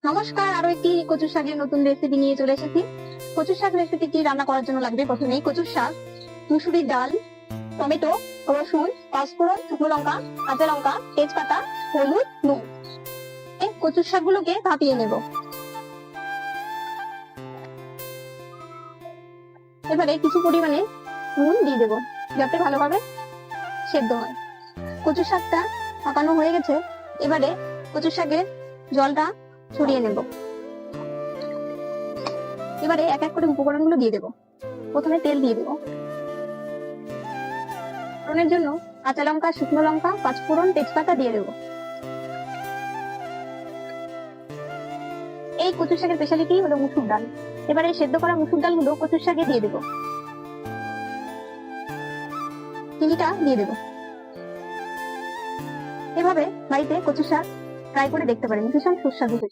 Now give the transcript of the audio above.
নমস্কার, আরো একটি কচু শাকের নতুন রেসিপি নিয়ে চলে এসেছি। কচু শাক রেসিপিটি রান্না করার জন্য লাগবে প্রথমেই কচু শাক, মুসুরির ডাল, টমেটো, রসুন, পাঁচফোড়ন, শুকনো লঙ্কা, কাঁচা লঙ্কা, তেজপাতা, হলুদ, নুন। এই কচু শাকগুলোকে ভাপিয়ে নেব। এবারে কিছু পরিমাণে নুন দিয়ে দেবো যাতে ভালোভাবে সেদ্ধ হয়। কচু শাকটা ভাপানো হয়ে গেছে। এবারে কচু শাকের জলটা ছড়িয়ে নেব। এবারে এক এক করে উপকরণগুলো দিয়ে দেবো। প্রথমে তেল দিয়ে দেবো। ফোড়নের জন্য কাঁচা লঙ্কা, শুকনো লঙ্কা, পাঁচফোড়ন, তেজপাতা দিয়ে দেবো। এই কচু শাকের স্পেশালিটি হলো মুসুর ডাল। এবারে সেদ্ধ করা মুসুর ডালগুলো কচুর শাকে দিয়ে দেবো। চিনিটা দিয়ে দেবো। এভাবে বাড়িতে কচু শাক ট্রাই করে দেখতে পারেন, ভীষণ সুস্বাদু।